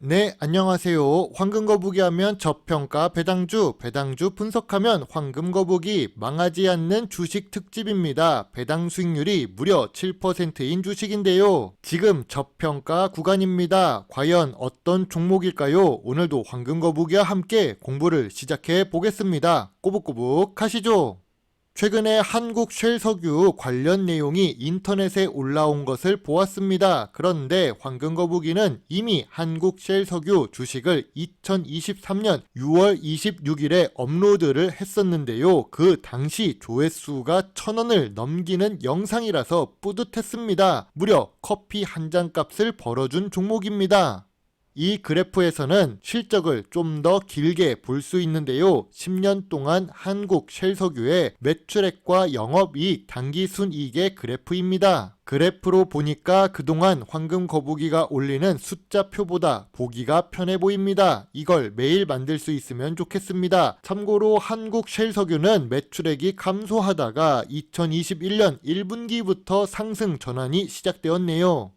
네, 안녕하세요. 황금거북이 하면 저평가 배당주 분석하면 황금거북이 망하지 않는 주식 특집입니다. 배당 수익률이 무려 7%인 주식인데요. 지금 저평가 구간입니다. 과연 어떤 종목일까요? 오늘도 황금거북이와 함께 공부를 시작해 보겠습니다. 꼬북꼬북 하시죠. 최근에 한국 쉘석유 관련 내용이 인터넷에 올라온 것을 보았습니다. 그런데 황금거북이는 이미 한국 쉘석유 주식을 2023년 6월 26일에 업로드를 했었는데요. 그 당시 조회수가 1000원을 넘기는 영상이라서 뿌듯했습니다. 무려 커피 한 잔 값을 벌어준 종목입니다. 이 그래프에서는 실적을 좀 더 길게 볼 수 있는데요. 10년 동안 한국 쉘석유의 매출액과 영업이익, 당기순이익의 그래프입니다. 그래프로 보니까 그동안 황금거북이가 올리는 숫자표보다 보기가 편해 보입니다. 이걸 매일 만들 수 있으면 좋겠습니다. 참고로 한국 쉘석유는 매출액이 감소하다가 2021년 1분기부터 상승 전환이 시작되었네요.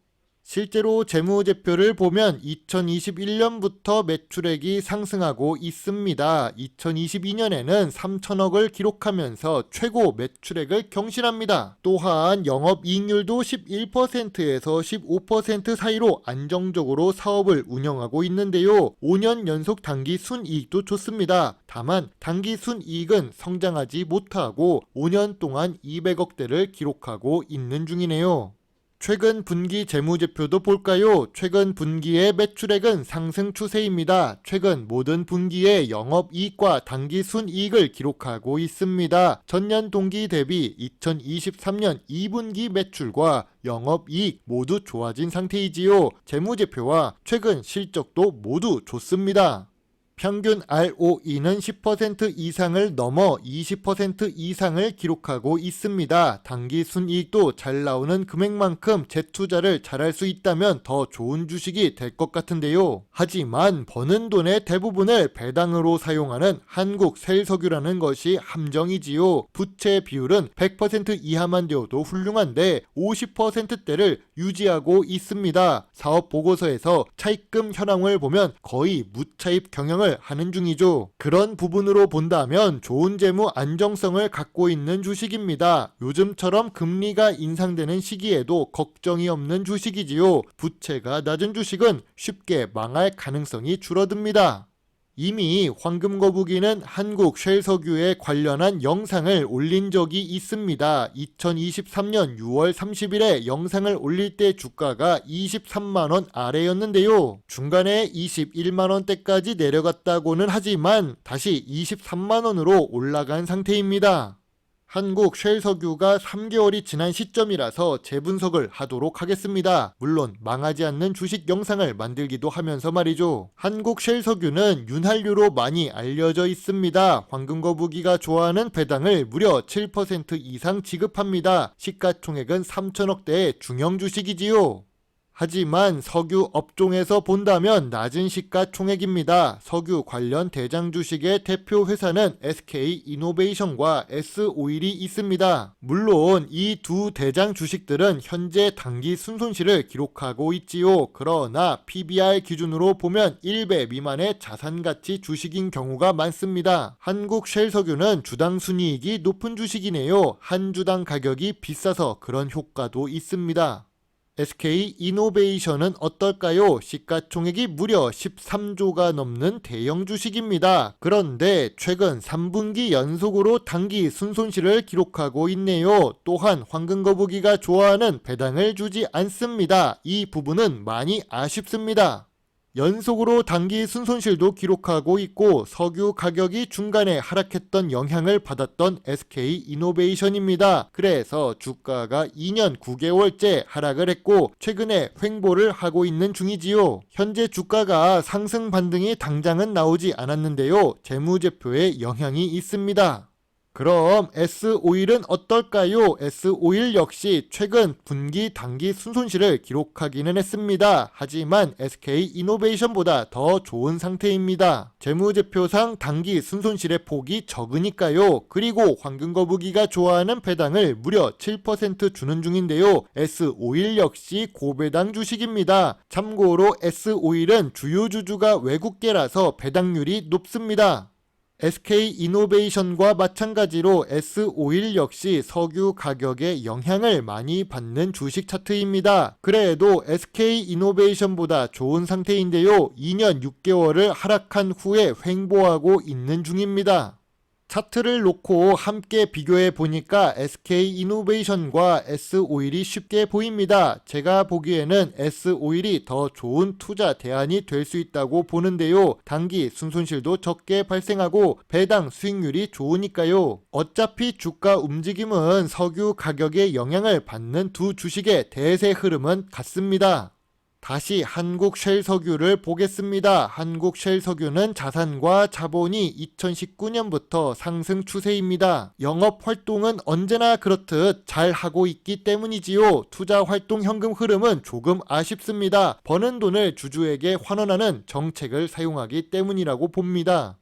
실제로 재무제표를 보면 2021년부터 매출액이 상승하고 있습니다. 2022년에는 3천억을 기록하면서 최고 매출액을 경신합니다. 또한 영업이익률도 11%에서 15% 사이로 안정적으로 사업을 운영하고 있는데요. 5년 연속 당기 순이익도 좋습니다. 다만 당기 순이익은 성장하지 못하고 5년 동안 200억대를 기록하고 있는 중이네요. 최근 분기 재무제표도 볼까요? 최근 분기의 매출액은 상승 추세입니다. 최근 모든 분기의 영업이익과 당기순이익을 기록하고 있습니다. 전년 동기 대비 2023년 2분기 매출과 영업이익 모두 좋아진 상태이지요. 재무제표와 최근 실적도 모두 좋습니다. 평균 ROE는 10% 이상을 넘어 20% 이상을 기록하고 있습니다. 당기순이익도 잘 나오는 금액만큼 재투자를 잘할 수 있다면 더 좋은 주식이 될 것 같은데요. 하지만 버는 돈의 대부분을 배당으로 사용하는 한국 셀석유라는 것이 함정이지요. 부채 비율은 100% 이하만 되어도 훌륭한데 50%대를 유지하고 있습니다. 사업 보고서에서 차입금 현황을 보면 거의 무차입 경영을 하는 중이죠. 그런 부분으로 본다면 좋은 재무 안정성을 갖고 있는 주식입니다. 요즘처럼 금리가 인상되는 시기에도 걱정이 없는 주식이지요. 부채가 낮은 주식은 쉽게 망할 가능성이 줄어듭니다. 이미 황금거북이는 한국 쉘석유에 관련한 영상을 올린 적이 있습니다. 2023년 6월 30일에 영상을 올릴 때 주가가 23만원 아래였는데요. 중간에 21만원대까지 내려갔다고는 하지만 다시 23만원으로 올라간 상태입니다. 한국 쉘석유가 3개월이 지난 시점이라서 재분석을 하도록 하겠습니다. 물론 망하지 않는 주식 영상을 만들기도 하면서 말이죠. 한국 쉘석유는 윤활유로 많이 알려져 있습니다. 황금거북이가 좋아하는 배당을 무려 7% 이상 지급합니다. 시가총액은 3천억대의 중형 주식이지요. 하지만 석유 업종에서 본다면 낮은 시가총액입니다. 석유 관련 대장 주식의 대표 회사는 SK이노베이션과 S오일이 있습니다. 물론 이 두 대장 주식들은 현재 당기 순손실을 기록하고 있지요. 그러나 PBR 기준으로 보면 1배 미만의 자산가치 주식인 경우가 많습니다. 한국 쉘석유는 주당 순이익이 높은 주식이네요. 한 주당 가격이 비싸서 그런 효과도 있습니다. SK이노베이션은 어떨까요? 시가총액이 무려 13조가 넘는 대형 주식입니다. 그런데 최근 3분기 연속으로 당기 순손실을 기록하고 있네요. 또한 황금거북이가 좋아하는 배당을 주지 않습니다. 이 부분은 많이 아쉽습니다. 연속으로 당기 순손실도 기록하고 있고 석유 가격이 중간에 하락했던 영향을 받았던 SK이노베이션입니다. 그래서 주가가 2년 9개월째 하락을 했고 최근에 횡보를 하고 있는 중이지요. 현재 주가가 상승 반등이 당장은 나오지 않았는데요. 재무제표에 영향이 있습니다. 그럼 S-오일은 어떨까요? S-오일 역시 최근 분기 단기 순손실을 기록하기는 했습니다. 하지만 SK이노베이션보다 더 좋은 상태입니다. 재무제표상 단기 순손실의 폭이 적으니까요. 그리고 황금거북이가 좋아하는 배당을 무려 7% 주는 중인데요. S-오일 역시 고배당 주식입니다. 참고로 S-오일은 주요 주주가 외국계라서 배당률이 높습니다. SK이노베이션과 마찬가지로 S-오일 역시 석유 가격에 영향을 많이 받는 주식 차트입니다. 그래도 SK이노베이션보다 좋은 상태인데요. 2년 6개월을 하락한 후에 횡보하고 있는 중입니다. 차트를 놓고 함께 비교해 보니까 SK이노베이션과 S-오일이 쉽게 보입니다. 제가 보기에는 S-오일이 더 좋은 투자 대안이 될 수 있다고 보는데요. 단기 순손실도 적게 발생하고 배당 수익률이 좋으니까요. 어차피 주가 움직임은 석유 가격에 영향을 받는 두 주식의 대세 흐름은 같습니다. 다시 한국쉘석유를 보겠습니다. 한국쉘석유는 자산과 자본이 2019년부터 상승 추세입니다. 영업 활동은 언제나 그렇듯 잘 하고 있기 때문이지요. 투자 활동 현금 흐름은 조금 아쉽습니다. 버는 돈을 주주에게 환원하는 정책을 사용하기 때문이라고 봅니다.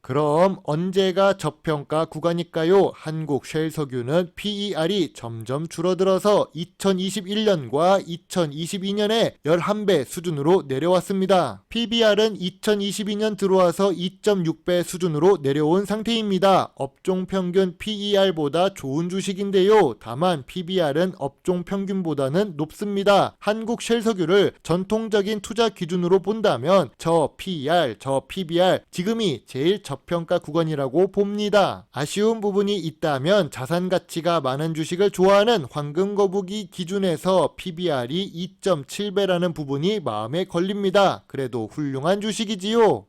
그럼 언제가 저평가 구간일까요? 한국쉘석유는 PER이 점점 줄어들어서 2021년과 2022년에 11배 수준으로 내려왔습니다. PBR은 2022년 들어와서 2.6배 수준으로 내려온 상태입니다. 업종 평균 PER보다 좋은 주식인데요. 다만 PBR은 업종 평균보다는 높습니다. 한국쉘석유를 전통적인 투자 기준으로 본다면 저 PER, 저 PBR 지금이 제일 저평가 구간이라고 봅니다. 아쉬운 부분이 있다면 자산 가치가 많은 주식을 좋아하는 황금거북이 기준에서 PBR이 2.7배라는 부분이 마음에 걸립니다. 그래도 훌륭한 주식이지요.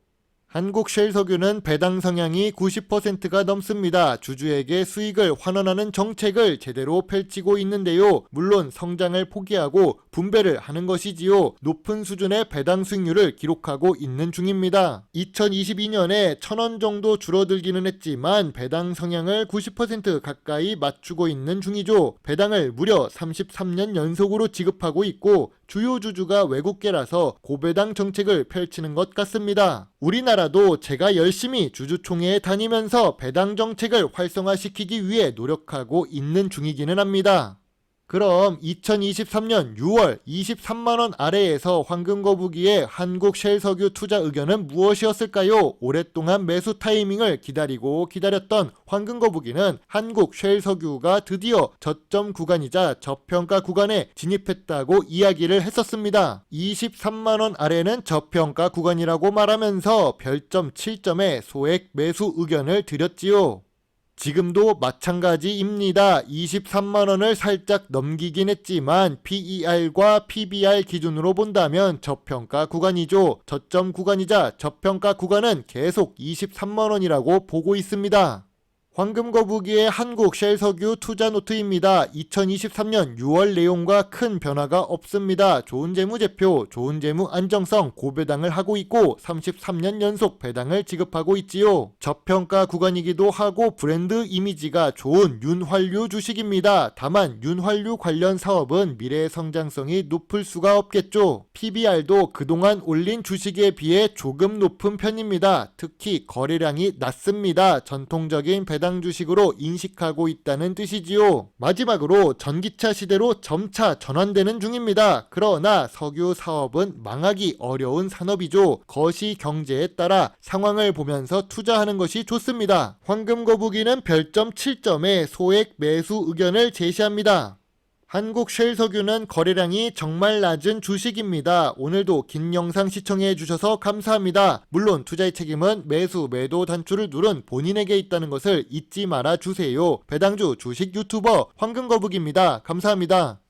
한국쉘석유는 배당 성향이 90%가 넘습니다. 주주에게 수익을 환원하는 정책을 제대로 펼치고 있는데요. 물론 성장을 포기하고 분배를 하는 것이지요. 높은 수준의 배당 수익률을 기록하고 있는 중입니다. 2022년에 1,000원 정도 줄어들기는 했지만 배당 성향을 90% 가까이 맞추고 있는 중이죠. 배당을 무려 33년 연속으로 지급하고 있고 주요 주주가 외국계라서 고배당 정책을 펼치는 것 같습니다. 우리나라도 제가 열심히 주주총회에 다니면서 배당 정책을 활성화시키기 위해 노력하고 있는 중이기는 합니다. 그럼 2023년 6월 23만원 아래에서 황금거북이의 한국쉘석유 투자 의견은 무엇이었을까요? 오랫동안 매수 타이밍을 기다렸던 황금거북이는 한국쉘석유가 드디어 저점 구간이자 저평가 구간에 진입했다고 이야기를 했었습니다. 23만원 아래는 저평가 구간이라고 말하면서 별점 7점의 소액 매수 의견을 드렸지요. 지금도 마찬가지입니다. 23만원을 살짝 넘기긴 했지만 PER과 PBR 기준으로 본다면 저평가 구간이죠. 저점 구간이자 저평가 구간은 계속 23만원이라고 보고 있습니다. 황금거북이의 한국쉘석유 투자노트입니다. 2023년 6월 내용과 큰 변화가 없습니다. 좋은 재무제표, 좋은 재무 안정성, 고배당을 하고 있고 33년 연속 배당을 지급하고 있지요. 저평가 구간이기도 하고 브랜드 이미지가 좋은 윤활유 주식입니다. 다만 윤활유 관련 사업은 미래 성장성이 높을 수가 없겠죠. PBR도 그동안 올린 주식에 비해 조금 높은 편입니다. 특히 거래량이 낮습니다. 전통적인 배당 주식으로 인식하고 있다는 뜻이지요. 마지막으로 전기차 시대로 점차 전환되는 중입니다. 그러나 석유 사업은 망하기 어려운 산업이죠. 거시 경제에 따라 상황을 보면서 투자하는 것이 좋습니다. 황금거북이는 별점 7점의 소액 매수 의견을 제시합니다. 한국쉘석유는 거래량이 정말 낮은 주식입니다. 오늘도 긴 영상 시청해 주셔서 감사합니다. 물론 투자의 책임은 매수, 매도 단추를 누른 본인에게 있다는 것을 잊지 말아 주세요. 배당주 주식 유튜버 황금거북입니다. 감사합니다.